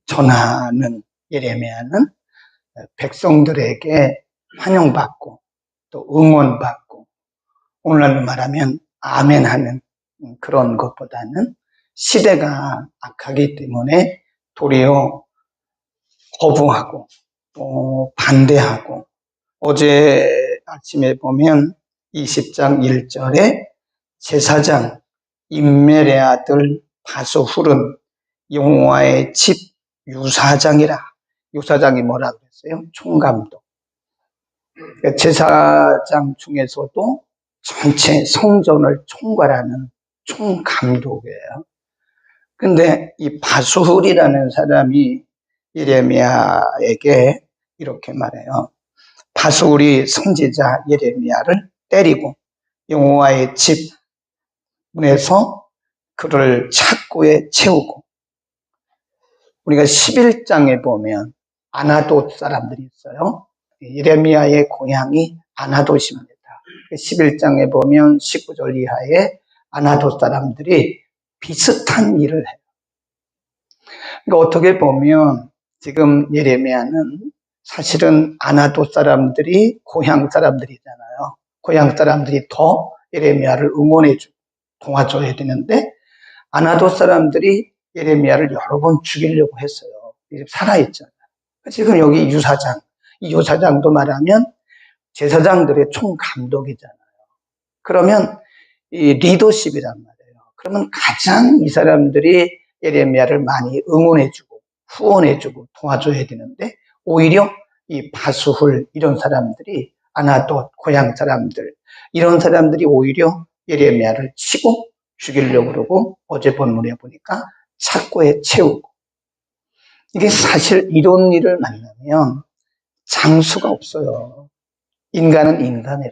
전하는 예레미야는 백성들에게 환영받고 또 응원받고, 오늘날로 말하면 아멘하는 그런 것보다는 시대가 악하기 때문에 도리어 거부하고 또 반대하고, 어제 아침에 보면 20장 1절에 제사장 임멜의 아들 바스훌은 여호와의 집 유사장이라. 유사장이 뭐라고 그랬어요? 총감독. 제사장 중에서도 전체 성전을 총괄하는 총감독이에요. 근데 이 바스훌이라는 사람이 예레미야에게 이렇게 말해요. 바스훌이 선지자 예레미야를 때리고 여호와의 집 문에서 그를 착고에 채우고, 우리가 11장에 보면 아나돗 사람들이 있어요. 예레미야의 고향이 아나돗입니다. 11장에 보면 19절 이하에 아나돗 사람들이 비슷한 일을 해요. 그러니까 어떻게 보면 지금 예레미야는 사실은 아나돗 사람들이 고향 사람들이잖아요. 고향 사람들이 더 예레미야를 응원해주고 도와줘야 되는데, 아나돗 사람들이 예레미야를 여러 번 죽이려고 했어요. 살아있잖아요. 지금 여기 유사장, 이 유사장도 말하면 제사장들의 총감독이잖아요. 그러면 이 리더십이란 말이에요. 그러면 가장 이 사람들이 예레미야를 많이 응원해주고 후원해주고 도와줘야 되는데, 오히려 이 바스훌 이런 사람들이, 아나돗 고향 사람들, 이런 사람들이 오히려 예레미야를 치고 죽이려고 그러고, 어제 본문에 보니까 착고에 채우고. 이게 사실 이런 일을 만나면 장수가 없어요. 인간은 인간이라.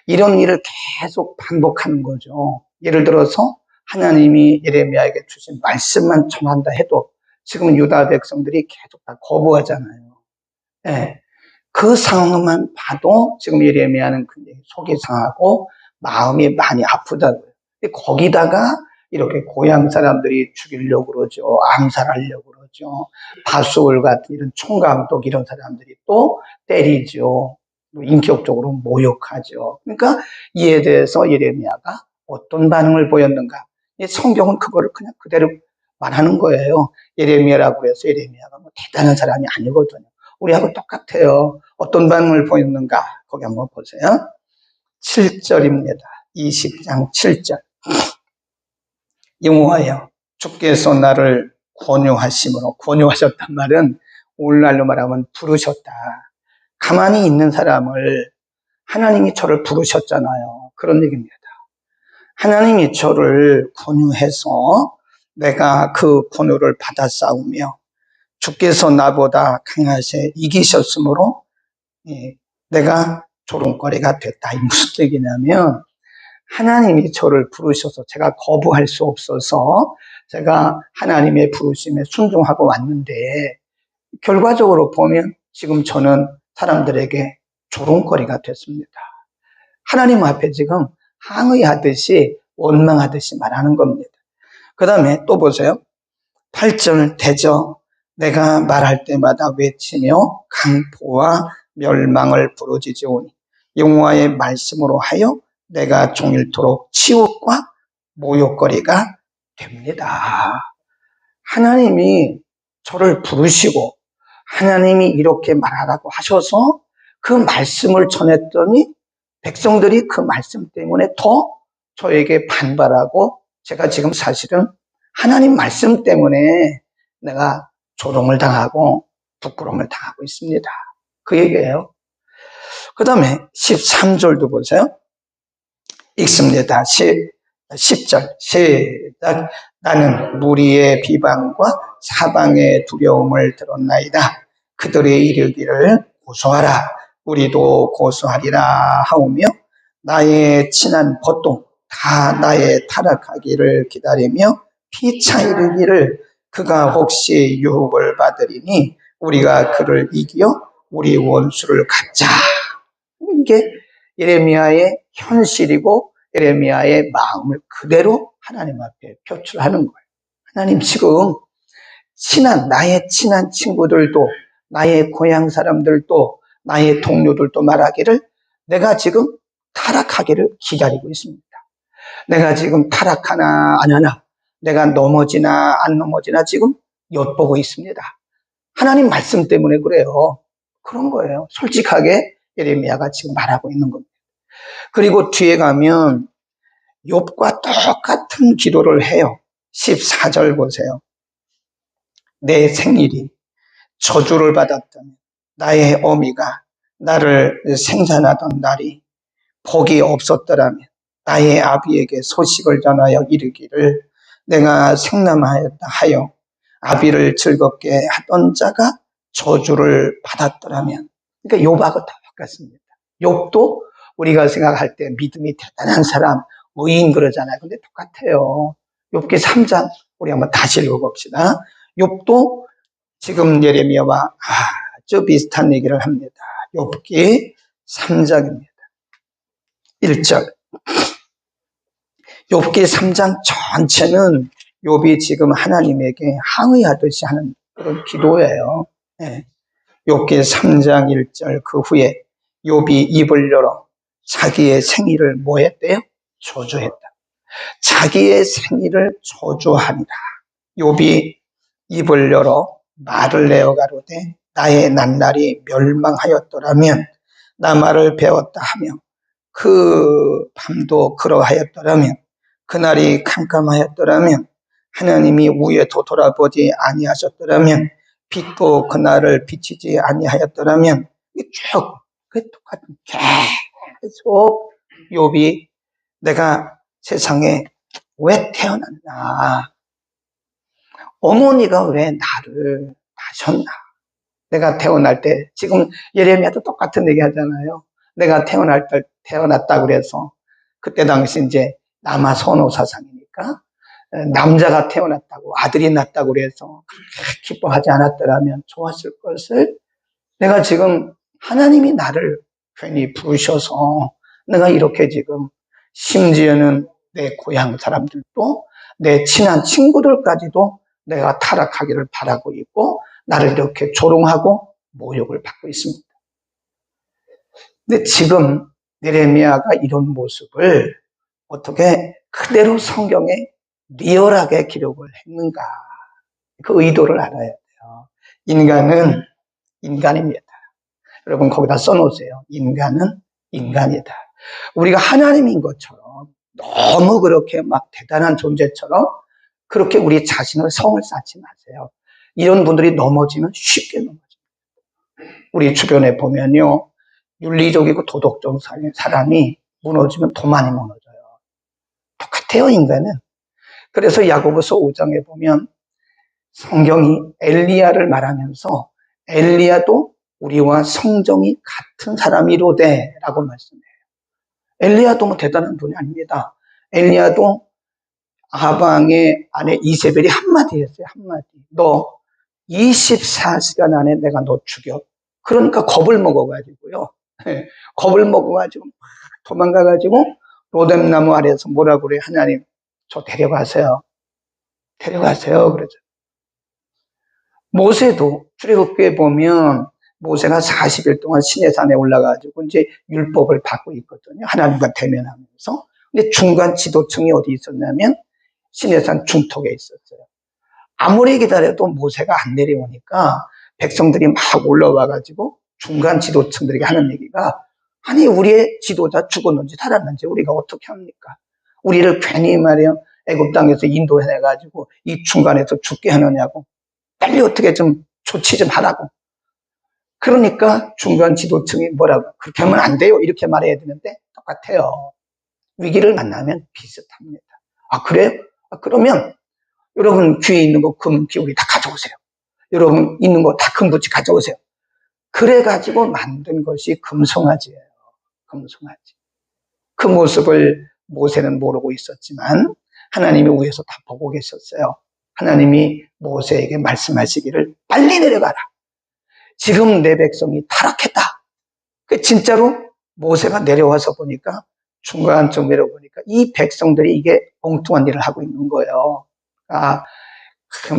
이런 일을 계속 반복하는 거죠. 예를 들어서 하나님이 예레미야에게 주신 말씀만 전한다 해도 지금 유다 백성들이 계속 다 거부하잖아요. 네. 그 상황만 봐도 지금 예레미야는 굉장히 속이 상하고 마음이 많이 아프다고요. 거기다가 이렇게 고향 사람들이 죽이려고 그러죠. 암살하려고 그러죠. 바스훌 같은 이런 총감독 이런 사람들이 또 때리죠. 인격적으로 모욕하죠. 그러니까 이에 대해서 예레미야가 어떤 반응을 보였는가? 성경은 그거를 그냥 그대로 말하는 거예요. 예레미야라고 해서 예레미야가 뭐 대단한 사람이 아니거든요. 우리하고 똑같아요. 어떤 반응을 보였는가? 거기 한번 보세요. 7절입니다. 20장 7절. 여호와여, 주께서 나를 권유하심으로, 권유하셨단 말은 오늘날로 말하면 부르셨다. 가만히 있는 사람을 하나님이 저를 부르셨잖아요. 그런 얘기입니다. 하나님이 저를 권유해서 내가 그 권유를 받아 싸우며 주께서 나보다 강하게 이기셨으므로 내가 조롱거리가 됐다. 이 무슨 얘기냐면, 하나님이 저를 부르셔서 제가 거부할 수 없어서 제가 하나님의 부르심에 순종하고 왔는데, 결과적으로 보면 지금 저는 사람들에게 조롱거리가 됐습니다. 하나님 앞에 지금 항의하듯이 원망하듯이 말하는 겁니다. 그 다음에 또 보세요. 8절 대저 내가 말할 때마다 외치며 강포와 멸망을 부르짖으오니 여호와의 말씀으로 하여 내가 종일토록 치욕과 모욕거리가 됩니다. 하나님이 저를 부르시고 하나님이 이렇게 말하라고 하셔서 그 말씀을 전했더니 백성들이 그 말씀 때문에 더 저에게 반발하고, 제가 지금 사실은 하나님 말씀 때문에 내가 조롱을 당하고 부끄러움을 당하고 있습니다. 그 얘기예요. 그 다음에 13절도 보세요. 읽습니다. 10절 시작. 나는 무리의 비방과 사방의 두려움을 들었나이다. 그들의 이르기를 고소하라. 우리도 고소하리라 하오며 나의 친한 보통 다 나의 타락하기를 기다리며 피차 이르기를 그가 혹시 유혹을 받으리니 우리가 그를 이겨 우리 원수를 갖자. 이게 예레미야의 현실이고 예레미야의 마음을 그대로 하나님 앞에 표출하는 거예요. 하나님 지금 나의 친한 친구들도, 나의 고향 사람들도, 나의 동료들도 말하기를 내가 지금 타락하기를 기다리고 있습니다. 내가 지금 타락하나 안 하나, 내가 넘어지나 안 넘어지나 지금 엿보고 있습니다. 하나님 말씀 때문에 그래요. 그런 거예요. 솔직하게 예레미야가 지금 말하고 있는 겁니다. 그리고 뒤에 가면 욥과 똑같은 기도를 해요. 14절 보세요. 내 생일이 저주를 받았다면, 나의 어미가 나를 생산하던 날이 복이 없었더라면, 나의 아비에게 소식을 전하여 이르기를 내가 생남하였다 하여 아비를 즐겁게 하던 자가 저주를 받았더라면. 그러니까 욥하고 똑같습니다. 욥도 우리가 생각할 때 믿음이 대단한 사람, 의인 그러잖아요. 근데 똑같아요. 욥기 3장 우리 한번 다시 읽어봅시다. 욥도 지금 예레미야와 아주 비슷한 얘기를 합니다. 욥기 3장입니다. 1절. 욥기 3장 전체는 욥이 지금 하나님에게 항의하듯이 하는 그런 기도예요. 네. 욥기 3장 1절 그 후에 욥이 입을 열어 자기의 생일을 뭐 했대요? 저주했다. 자기의 생일을 저주하니라. 욥이 입을 열어 말을 내어 가로되 나의 난날이 멸망하였더라면, 나 말을 배웠다 하며 그 밤도 그러하였더라면, 그날이 캄캄하였더라면, 하나님이 위에도 돌아보지 아니하셨더라면, 빛도 그날을 비치지 아니하였더라면, 쭉 그 똑같은 계속 욥이 내가 세상에 왜 태어났나, 어머니가 왜 나를 낳으셨나, 내가 태어날 때, 지금 예레미야도 똑같은 얘기 하잖아요. 내가 태어났다 그래서 그때 당시 이제 남아 선호 사상이니까 남자가 태어났다고, 아들이 낳았다고 그래서 그렇게 기뻐하지 않았더라면 좋았을 것을, 내가 지금 하나님이 나를 괜히 부르셔서 내가 이렇게 지금, 심지어는 내 고향 사람들도, 내 친한 친구들까지도 내가 타락하기를 바라고 있고 나를 이렇게 조롱하고 모욕을 받고 있습니다. 근데 지금 예레미야가 이런 모습을 어떻게 그대로 성경에 리얼하게 기록을 했는가, 그 의도를 알아야 돼요. 인간은 인간입니다. 여러분 거기다 써놓으세요. 인간은 인간이다. 우리가 하나님인 것처럼 너무 그렇게 막 대단한 존재처럼 그렇게 우리 자신을 성을 쌓지 마세요. 이런 분들이 넘어지면 쉽게 넘어집니다. 우리 주변에 보면요, 윤리적이고 도덕적 사람이 무너지면 더 많이 무너져요. 똑같아요, 인간은. 그래서 야고보서 5장에 보면 성경이 엘리야를 말하면서 엘리야도 우리와 성정이 같은 사람이로되 라고 말씀해요. 엘리야도 뭐 대단한 분이 아닙니다. 엘리야도 아방의 아내 이세벨이 한마디 했어요. 한마디. 너 24시간 안에 내가 너 죽여. 그러니까 겁을 먹어가지고요. 겁을 먹어가지고 도망가가지고 로뎀나무 아래에서 뭐라고 그래요? 하나님, 저 데려가세요. 데려가세요. 그러죠. 모세도 출애굽기에 보면 모세가 40일 동안 시내산에 올라가지고 이제 율법을 받고 있거든요. 하나님과 대면하면서. 근데 중간 지도층이 어디 있었냐면 시내산 중턱에 있었어요. 아무리 기다려도 모세가 안 내려오니까 백성들이 막 올라와가지고 중간 지도층들에게 하는 얘기가, 아니 우리의 지도자 죽었는지 살았는지 우리가 어떻게 합니까? 우리를 괜히 말이야 애굽 땅에서 인도해가지고 이 중간에서 죽게 하느냐고, 빨리 어떻게 좀 조치 좀 하라고. 그러니까 중간 지도층이 뭐라고, 그렇게 하면 안 돼요 이렇게 말해야 되는데 똑같아요. 위기를 만나면 비슷합니다. 아 그래요? 그러면 여러분 귀에 있는 거 금, 기울이 다 가져오세요. 여러분 있는 거 다 금붙이 가져오세요. 그래가지고 만든 것이 금송아지예요. 금송아지. 그 모습을 모세는 모르고 있었지만 하나님이 위에서 다 보고 계셨어요. 하나님이 모세에게 말씀하시기를 빨리 내려가라. 지금 내 백성이 타락했다. 진짜로 모세가 내려와서 보니까 중간쯤 내려보니까 이 백성들이 이게 엉뚱한 일을 하고 있는 거예요.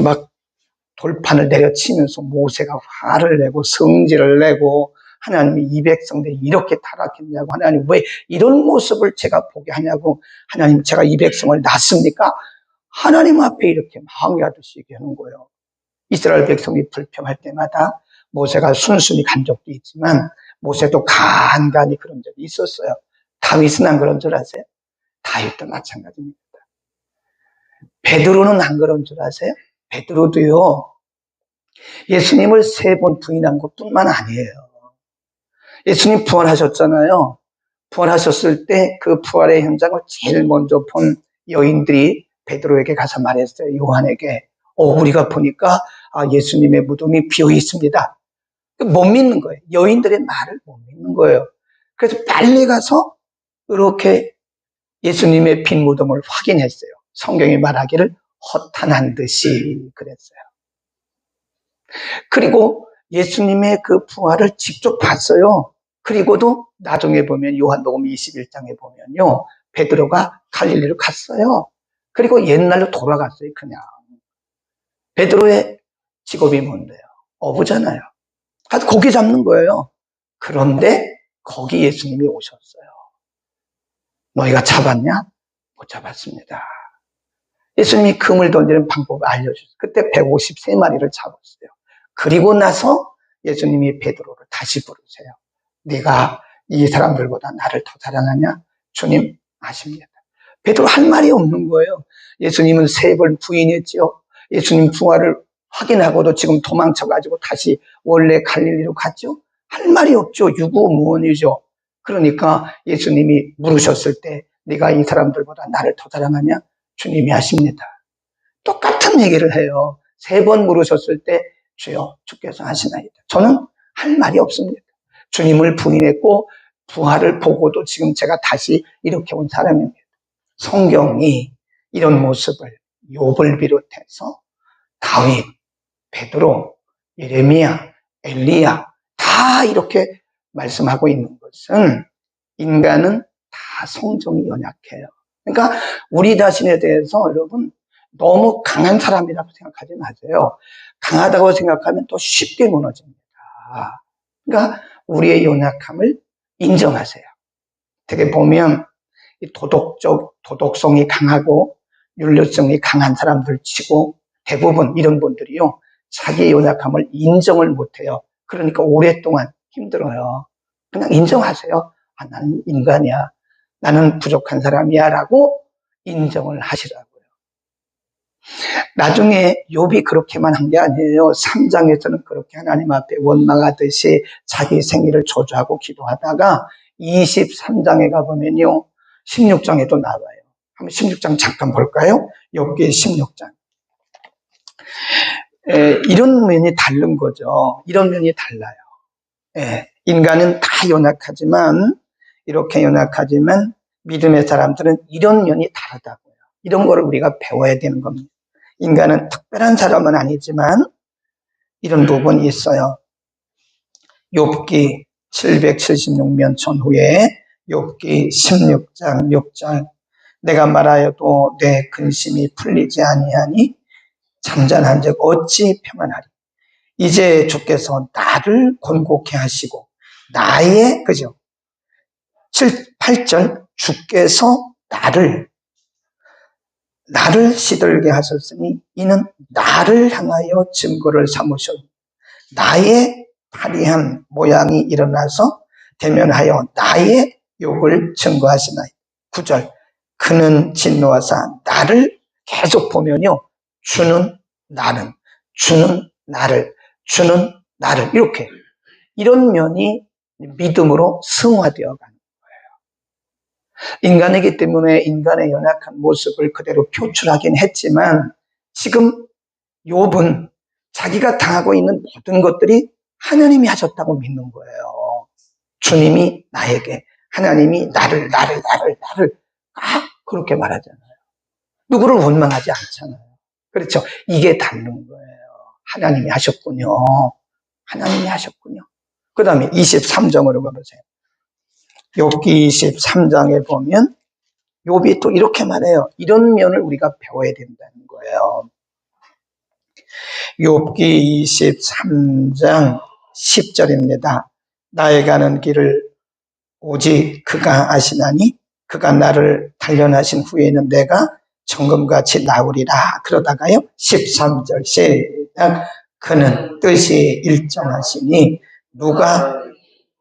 막 돌판을 내려치면서 모세가 화를 내고 성질을 내고 하나님이 이 백성들이 이렇게 타락했냐고, 하나님 왜 이런 모습을 제가 보게 하냐고, 하나님 제가 이 백성을 낳습니까? 하나님 앞에 이렇게 항의하듯이 얘기하는 거예요. 이스라엘 백성이 불평할 때마다 모세가 순순히 간 적도 있지만 모세도 간간히 그런 적이 있었어요. 다윗은 안 그런 줄 아세요? 다윗도 마찬가지입니다. 베드로는 안 그런 줄 아세요? 베드로도요, 예수님을 3번 부인한 것뿐만 아니에요. 예수님 부활하셨잖아요. 부활하셨을 때 그 부활의 현장을 제일 먼저 본 여인들이 베드로에게 가서 말했어요. 요한에게. 우리가 보니까 예수님의 무덤이 비어 있습니다. 못 믿는 거예요. 여인들의 말을 못 믿는 거예요. 그래서 빨리 가서 이렇게 예수님의 빈 무덤을 확인했어요. 성경이 말하기를 허탄한 듯이 그랬어요. 그리고 예수님의 그 부활을 직접 봤어요. 그리고도 나중에 보면 요한복음 21장에 보면요, 베드로가 갈릴리로 갔어요. 그리고 옛날로 돌아갔어요. 그냥 베드로의 직업이 뭔데요? 어부잖아요. 가서 고기 잡는 거예요. 그런데 거기 예수님이 오셨어요. 너희가 잡았냐? 못 잡았습니다. 예수님이 금을 던지는 방법을 알려주셨어요. 그때 153마리를 잡았어요. 그리고 나서 예수님이 베드로를 다시 부르세요. 네가 이 사람들보다 나를 더 사랑하냐? 주님 아십니다. 베드로 할 말이 없는 거예요. 예수님은 3번 부인했죠. 예수님 부활을 확인하고도 지금 도망쳐가지고 다시 원래 갈릴리로 갔죠. 할 말이 없죠. 유구무원이죠. 그러니까 예수님이 물으셨을 때 네가 이 사람들보다 나를 더 사랑하냐? 주님이 하십니다. 똑같은 얘기를 해요. 3번 물으셨을 때 주여 주께서 하시나이다. 저는 할 말이 없습니다. 주님을 부인했고 부활을 보고도 지금 제가 다시 이렇게 온 사람입니다. 성경이 이런 모습을 욥을 비롯해서 다윗, 베드로, 예레미야, 엘리야 다 이렇게 말씀하고 있는 것은 인간은 다 성정이 연약해요. 그러니까 우리 자신에 대해서 여러분 너무 강한 사람이라고 생각하지 마세요. 강하다고 생각하면 또 쉽게 무너집니다. 그러니까 우리의 연약함을 인정하세요. 되게 보면 도덕성이 강하고 윤리성이 강한 사람들 치고 대부분 이런 분들이요, 자기의 연약함을 인정을 못해요. 그러니까 오랫동안 힘들어요. 그냥 인정하세요. 나는 인간이야. 나는 부족한 사람이야. 라고 인정을 하시라고요. 나중에 욥이 그렇게만 한 게 아니에요. 3장에서는 그렇게 하나님 앞에 원망하듯이 자기 생일을 저주하고 기도하다가 23장에 가보면요, 16장에도 나와요. 한번 16장 잠깐 볼까요? 욥기 16장. 이런 면이 다른 거죠. 이런 면이 달라요. 인간은 다 연약하지만, 이렇게 연약하지만 믿음의 사람들은 이런 면이 다르다고요. 이런 거를 우리가 배워야 되는 겁니다. 인간은 특별한 사람은 아니지만 이런 부분이 있어요. 욥기 776년 전후에 욥기 16장 6절, 내가 말하여도 내 근심이 풀리지 아니하니 잠잠한 적 어찌 평안하리. 이제 주께서 나를 곤곡해 하시고 나의, 그죠? 8절, 주께서 나를 시들게 하셨으니 이는 나를 향하여 증거를 삼으셨고 나의 파리한 모양이 일어나서 대면하여 나의 욕을 증거하시나이. 9절, 그는 진노하사 나를, 계속 보면요, 주는 나는, 주는 나를, 주는 나를, 이렇게 이런 면이 믿음으로 승화되어 가는 거예요. 인간이기 때문에 인간의 연약한 모습을 그대로 표출하긴 했지만 지금 욥은 자기가 당하고 있는 모든 것들이 하나님이 하셨다고 믿는 거예요. 주님이 나에게, 하나님이 나를 그렇게 말하잖아요. 누구를 원망하지 않잖아요. 그렇죠. 이게 다른 거예요. 하나님이 하셨군요. 하나님이 하셨군요. 그 다음에 23장으로 가보세요. 욥기 23장에 보면 욥이 또 이렇게 말해요. 이런 면을 우리가 배워야 된다는 거예요. 욥기 23장 10절입니다. 나의 가는 길을 오직 그가 아시나니 그가 나를 단련하신 후에는 내가 정금같이 나오리라. 그러다가요 13절 시작. 그는 뜻이 일정하시니 누가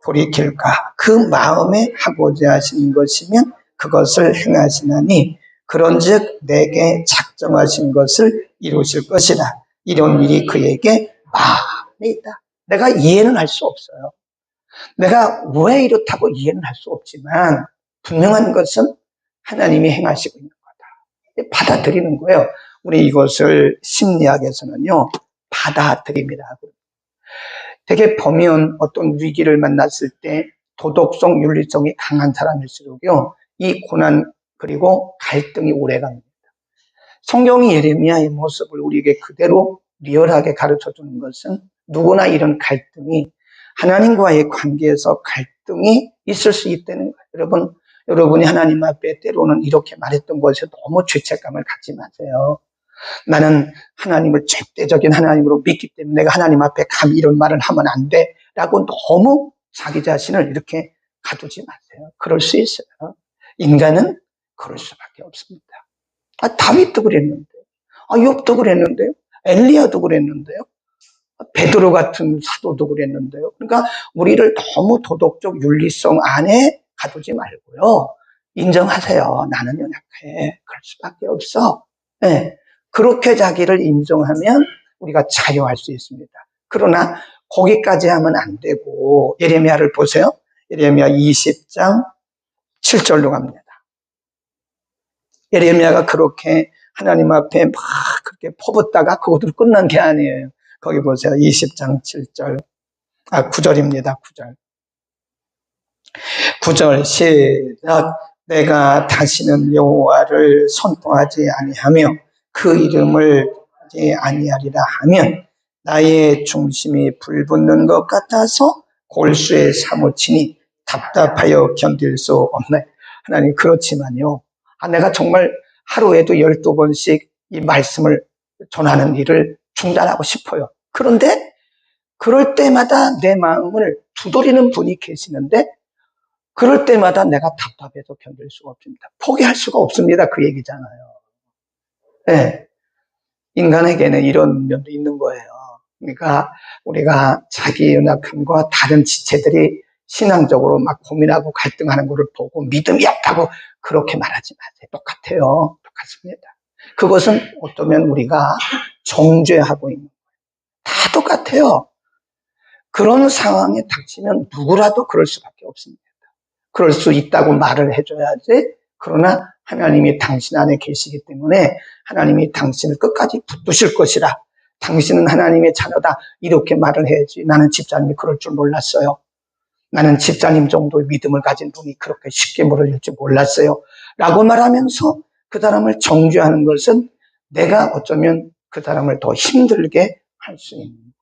돌이킬까? 그 마음에 하고자 하신 것이면 그것을 행하시나니 그런즉 내게 작정하신 것을 이루실 것이라. 이런 일이 그에게 많이 있다. 내가 이해는 할 수 없어요. 내가 왜 이렇다고 이해는 할 수 없지만 분명한 것은 하나님이 행하시고 있는 거다. 받아들이는 거예요. 우리 이것을 심리학에서는요 받아들임이라고. 되게 보면 어떤 위기를 만났을 때 도덕성, 윤리성이 강한 사람일수록요 이 고난 그리고 갈등이 오래갑니다. 성경이 예레미야의 모습을 우리에게 그대로 리얼하게 가르쳐주는 것은 누구나 이런 갈등이 하나님과의 관계에서 갈등이 있을 수 있다는 거예요. 여러분이 하나님 앞에 때로는 이렇게 말했던 것에 너무 죄책감을 갖지 마세요. 나는 하나님을 절대적인 하나님으로 믿기 때문에 내가 하나님 앞에 감히 이런 말을 하면 안 돼 라고 너무 자기 자신을 이렇게 가두지 마세요. 그럴 수 있어요. 인간은 그럴 수밖에 없습니다. 다윗도 그랬는데요. 욥도 그랬는데요. 엘리야도 그랬는데요. 베드로 같은 사도도 그랬는데요. 그러니까 우리를 너무 도덕적 윤리성 안에 가두지 말고요. 인정하세요. 나는 연약해. 그럴 수밖에 없어. 네. 그렇게 자기를 인정하면 우리가 자유할 수 있습니다. 그러나 거기까지 하면 안 되고 예레미야를 보세요. 예레미야 20장 7절로 갑니다. 예레미야가 그렇게 하나님 앞에 막 그렇게 퍼붓다가 그것으로 끝난 게 아니에요. 거기 보세요. 20장 7절. 9절입니다. 9절. 9절 시작. 내가 다시는 여호와를 선포하지 아니하며 그 이름을 하지 아니하리라 하면 나의 중심이 불붙는 것 같아서 골수에 사무치니 답답하여 견딜 수 없네. 하나님 그렇지만요. 내가 정말 하루에도 12번씩 이 말씀을 전하는 일을 중단하고 싶어요. 그런데 그럴 때마다 내 마음을 두드리는 분이 계시는데 그럴 때마다 내가 답답해서 견딜 수가 없습니다. 포기할 수가 없습니다. 그 얘기잖아요. 네. 인간에게는 이런 면도 있는 거예요. 그러니까 우리가 자기 연약함과 다른 지체들이 신앙적으로 막 고민하고 갈등하는 것을 보고 믿음이 없다고 그렇게 말하지 마세요. 똑같아요. 똑같습니다. 그것은 어쩌면 우리가 정죄하고 있는 거예요. 다 똑같아요. 그런 상황에 닥치면 누구라도 그럴 수밖에 없습니다. 그럴 수 있다고 말을 해줘야지. 그러나 하나님이 당신 안에 계시기 때문에 하나님이 당신을 끝까지 붙드실 것이라. 당신은 하나님의 자녀다. 이렇게 말을 해야지. 나는 집사님이 그럴 줄 몰랐어요. 나는 집사님 정도의 믿음을 가진 분이 그렇게 쉽게 물어줄 줄 몰랐어요. 라고 말하면서 그 사람을 정죄하는 것은 내가 어쩌면 그 사람을 더 힘들게 할 수 있는 거예요.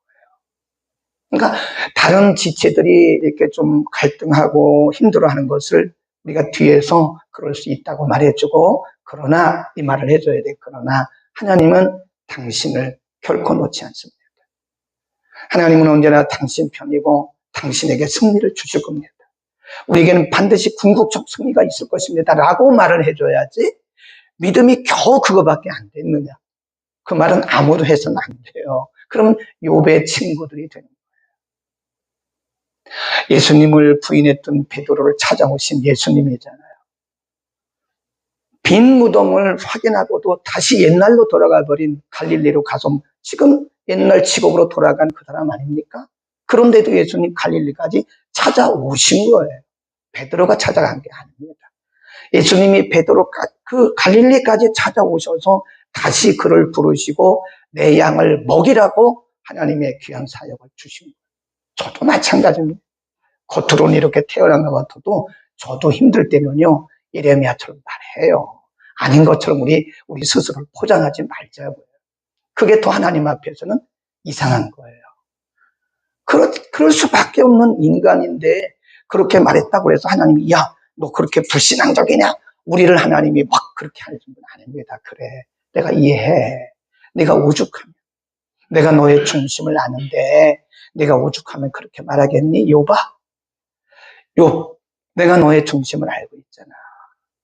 그러니까 다른 지체들이 이렇게 좀 갈등하고 힘들어하는 것을 우리가 뒤에서 그럴 수 있다고 말해주고 그러나 이 말을 해줘야 돼. 그러나 하나님은 당신을 결코 놓지 않습니다. 하나님은 언제나 당신 편이고 당신에게 승리를 주실 겁니다. 우리에게는 반드시 궁극적 승리가 있을 것입니다. 라고 말을 해줘야지 믿음이 겨우 그거밖에 안 됐느냐. 그 말은 아무도 해서는 안 돼요. 그러면 욥의 친구들이 되는 거예요. 예수님을 부인했던 베드로를 찾아오신 예수님이잖아요. 빈 무덤을 확인하고도 다시 옛날로 돌아가 버린 갈릴리로 가서 지금 옛날 직업으로 돌아간 그 사람 아닙니까? 그런데도 예수님 갈릴리까지 찾아오신 거예요. 베드로가 찾아간 게 아닙니다. 예수님이 그 갈릴리까지 찾아오셔서 다시 그를 부르시고 내 양을 먹이라고 하나님의 귀한 사역을 주신 거예요. 저도 마찬가지입니다. 겉으로는 이렇게 태어난 것 같아도 저도 힘들 때면요 예레미야처럼 말해요. 아닌 것처럼 우리 스스로를 포장하지 말자고요. 그게 더 하나님 앞에서는 이상한 거예요. 그럴 수밖에 없는 인간인데 그렇게 말했다고 해서 하나님이 야, 너 그렇게 불신앙적이냐? 우리를 하나님이 막 그렇게 하는 분 아닙니다. 그래, 내가 이해해. 내가 오죽하면 내가 너의 중심을 아는데 네가 오죽하면 그렇게 말하겠니? 욥아, 욥, 내가 너의 중심을 알고 있잖아.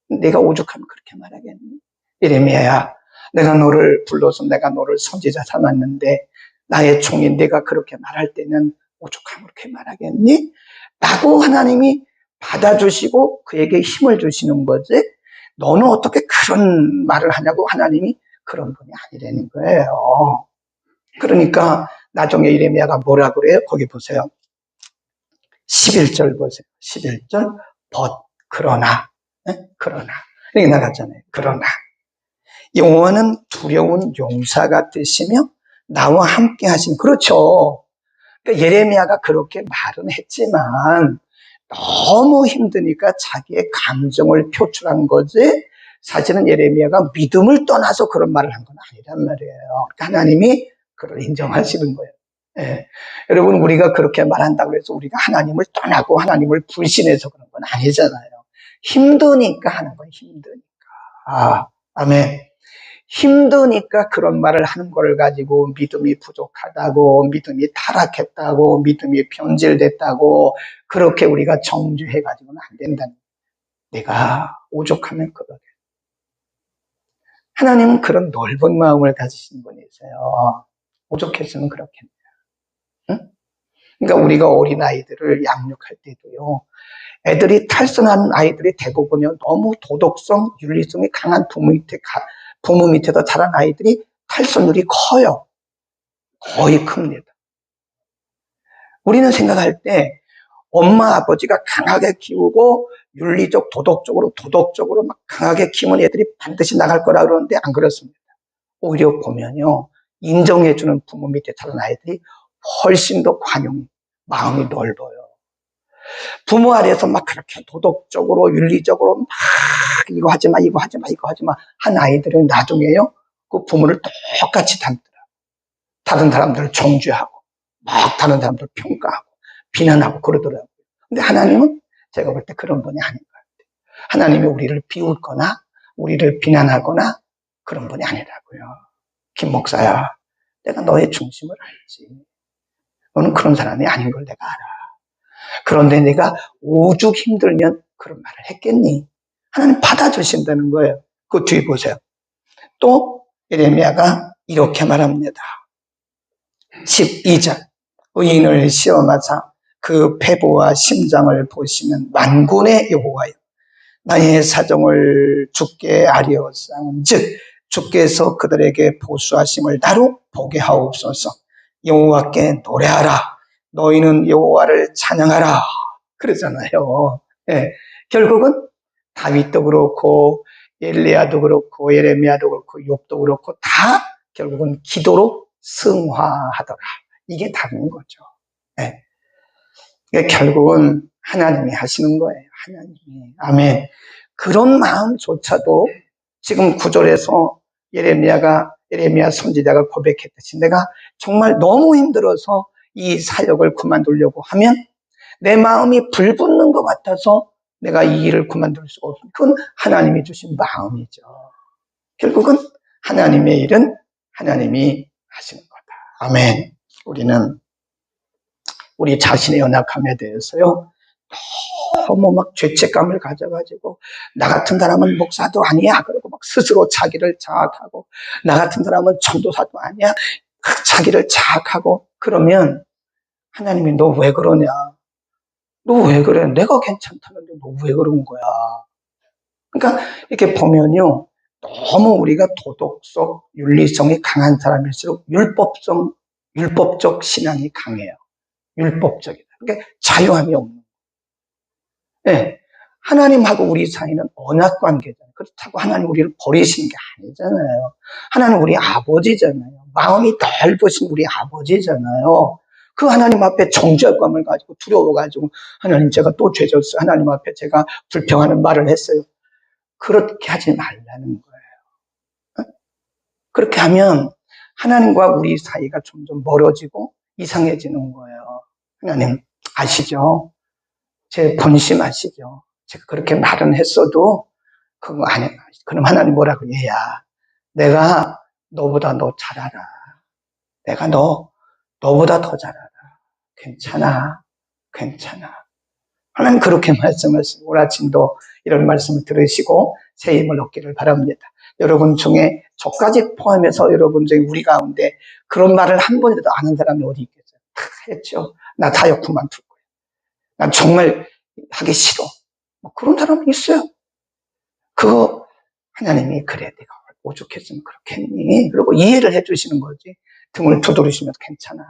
네가 오죽하면 그렇게 말하겠니? 예레미야야, 내가 너를 불러서 내가 너를 선지자 삼았는데 나의 종인 네가 그렇게 말할 때는 오죽하면 그렇게 말하겠니? 라고 하나님이 받아주시고 그에게 힘을 주시는 거지. 너는 어떻게 그런 말을 하냐고. 하나님이 그런 분이 아니라는 거예요. 그러니까 나중에 예레미야가 뭐라 그래요? 거기 보세요. 11절 보세요. 11절 그러나 그러나 이렇게 나갔잖아요. 그러나 여호와는 두려운 용사 같으시며 나와 함께 하신. 그렇죠. 그러니까 예레미야가 그렇게 말은 했지만 너무 힘드니까 자기의 감정을 표출한 거지, 사실은 예레미야가 믿음을 떠나서 그런 말을 한 건 아니란 말이에요. 그러니까 하나님이 그걸 인정하시는 거예요. 예. 여러분, 우리가 그렇게 말한다고 해서 우리가 하나님을 떠나고 하나님을 불신해서 그런 건 아니잖아요. 힘드니까 하는 거예요. 힘드니까. 아멘. 힘드니까 그런 말을 하는 거를 가지고 믿음이 부족하다고, 믿음이 타락했다고, 믿음이 변질됐다고 그렇게 우리가 정죄해가지고는 안 된다는 거예요. 내가 오죽하면 그러게. 하나님은 그런 넓은 마음을 가지신 분이세요. 오죽했으면 그렇겠네요. 응? 그러니까 우리가 어린아이들을 양육할 때도요, 애들이 탈선한 아이들이 대부분요, 너무 도덕성, 윤리성이 강한 부모 밑에서 자란 아이들이 탈선율이 커요. 거의 큽니다. 우리는 생각할 때 엄마 아버지가 강하게 키우고 윤리적 도덕적으로 막 강하게 키우면 애들이 반드시 나갈 거라 그러는데 안 그렇습니다. 오히려 보면요, 인정해주는 부모 밑에 자란 아이들이 훨씬 더 마음이 넓어요. 부모 아래에서 막 그렇게 도덕적으로 윤리적으로 막 이거 하지 마 한 아이들은 나중에요, 그 부모를 똑같이 닮더라. 다른 사람들을 정죄하고 막 다른 사람들을 평가하고 비난하고 그러더라고요. 근데 하나님은 제가 볼 때 그런 분이 아닌 것 같아요. 하나님이 우리를 비웃거나 우리를 비난하거나 그런 분이 아니라고요. 김 목사야, 내가 너의 중심을 알지. 너는 그런 사람이 아닌 걸 내가 알아. 그런데 내가 오죽 힘들면 그런 말을 했겠니? 하나님 받아주신다는 거예요. 그 뒤에 보세요. 또 예레미야가 이렇게 말합니다. 12절, 의인을 시험하사 그 패보와 심장을 보시는 만군의 여호와여, 나의 사정을 주께 아뢰었사온즉 주께서 그들에게 보수하심을 나로 보게 하옵소서. 여호와께 노래하라, 너희는 여호와를 찬양하라 그러잖아요. 예, 결국은 다윗도 그렇고 엘리야도 그렇고 예레미야도 그렇고 욥도 그렇고 다 결국은 기도로 승화하더라. 이게 다른 거죠. 네. 그러니까 결국은 하나님이 하시는 거예요. 하나님이. 아멘. 그런 마음조차도 지금 9절에서 예레미야 선지자가 고백했듯이 내가 정말 너무 힘들어서 이 사역을 그만두려고 하면 내 마음이 불붙는 것 같아서 내가 이 일을 그만둘 수가 없습니다. 그건 하나님이 주신 마음이죠. 결국은 하나님의 일은 하나님이 하시는 거다. 아멘. 우리는 우리 자신의 연약함에 대해서요, 너무 막 죄책감을 가져가지고 나 같은 사람은 목사도 아니야 그러고 막 스스로 자기를 자학하고 나 같은 사람은 전도사도 아니야 자기를 자학하고 그러면 하나님이 너 왜 그러냐, 너 왜 그래, 내가 괜찮다는데 너 왜 그런 거야. 그러니까 이렇게 보면요, 너무 우리가 도덕성, 윤리성이 강한 사람일수록 율법적 신앙이 강해요. 율법적이다. 그러니까 자유함이 없는 거예요. 네. 하나님하고 우리 사이는 언약 관계잖아요. 그렇다고 하나님 우리를 버리시는 게 아니잖아요. 하나님 우리 아버지잖아요. 마음이 넓으신 우리 아버지잖아요. 그 하나님 앞에 정죄감을 가지고 두려워가지고 하나님 제가 또 죄졌어요. 하나님 앞에 제가 불평하는 말을 했어요. 그렇게 하지 말라는 거예요. 그렇게 하면 하나님과 우리 사이가 점점 멀어지고 이상해지는 거예요. 하나님 아시죠? 제 본심 아시죠? 제가 그렇게 말은 했어도 그거 안 해. 그럼 하나님 뭐라고 해야, 내가 너보다 너 잘 알아. 내가 너보다 더 잘 알아. 괜찮아. 괜찮아. 하나님 그렇게 말씀하시고 오늘 아침도 이런 말씀을 들으시고 새 힘을 얻기를 바랍니다. 여러분 중에 저까지 포함해서 여러분 중에 우리 가운데 그런 말을 한 번이라도 아는 사람이 어디 있겠어요? 다 했죠. 나 다이어트 그만둘 거야. 난 정말 하기 싫어. 뭐 그런 사람은 있어요. 그거 하나님이 그래 내가 오죽했으면 그렇겠니? 그리고 이해를 해주시는 거지. 등을 두드리시면서 괜찮아.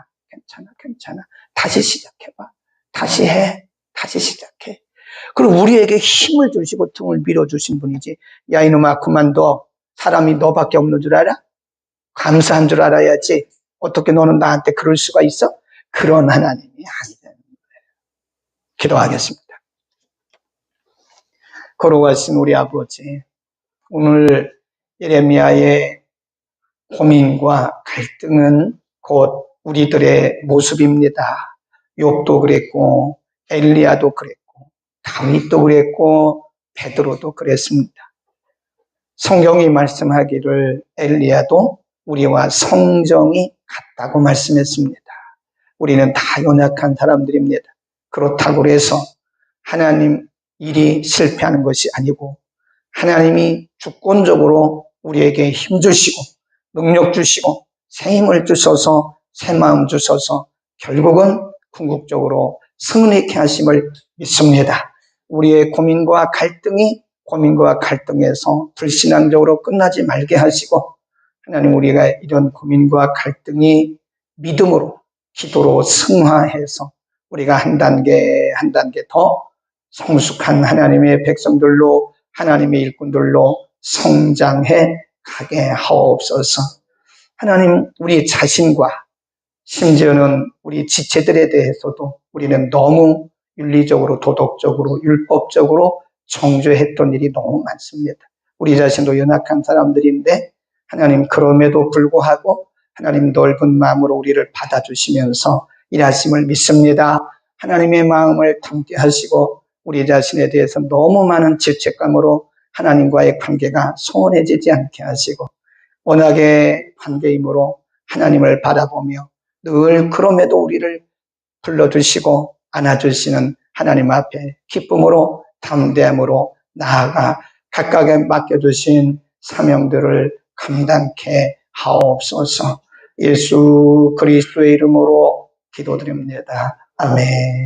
다시 시작해봐. 다시 해. 다시 시작해. 그리고 우리에게 힘을 주시고 등을 밀어주신 분이지. 야 이놈아 그만둬. 사람이 너밖에 없는 줄 알아? 감사한 줄 알아야지. 어떻게 너는 나한테 그럴 수가 있어? 그런 하나님이 아니라는 거예요. 기도하겠습니다. 걸어가신 우리 아버지, 오늘 예레미야의 고민과 갈등은 곧 우리들의 모습입니다. 욥도 그랬고 엘리야도 그랬고 다윗도 그랬고 베드로도 그랬습니다. 성경이 말씀하기를 엘리야도 우리와 성정이 같다고 말씀했습니다. 우리는 다 연약한 사람들입니다. 그렇다고 해서 하나님 일이 실패하는 것이 아니고 하나님이 주권적으로 우리에게 힘 주시고 능력 주시고 새 힘을 주셔서 새 마음 주셔서 결국은 궁극적으로 승리케 하심을 믿습니다. 우리의 고민과 갈등에서 불신앙적으로 끝나지 말게 하시고 하나님 우리가 이런 고민과 갈등이 믿음으로 기도로 승화해서 우리가 한 단계 더 성숙한 하나님의 백성들로 하나님의 일꾼들로 성장해 가게 하옵소서. 하나님 우리 자신과 심지어는 우리 지체들에 대해서도 우리는 너무 윤리적으로 도덕적으로 율법적으로 정죄했던 일이 너무 많습니다. 우리 자신도 연약한 사람들인데 하나님 그럼에도 불구하고 하나님 넓은 마음으로 우리를 받아주시면서 일하심을 믿습니다. 하나님의 마음을 담게 하시고 우리 자신에 대해서 너무 많은 죄책감으로 하나님과의 관계가 소원해지지 않게 하시고 워낙에 관계이므로 하나님을 바라보며 늘 그럼에도 우리를 불러주시고 안아주시는 하나님 앞에 기쁨으로 담대함으로 나아가 각각에 맡겨주신 사명들을 감당케 하옵소서. 예수 그리스도의 이름으로 기도드립니다. 아멘.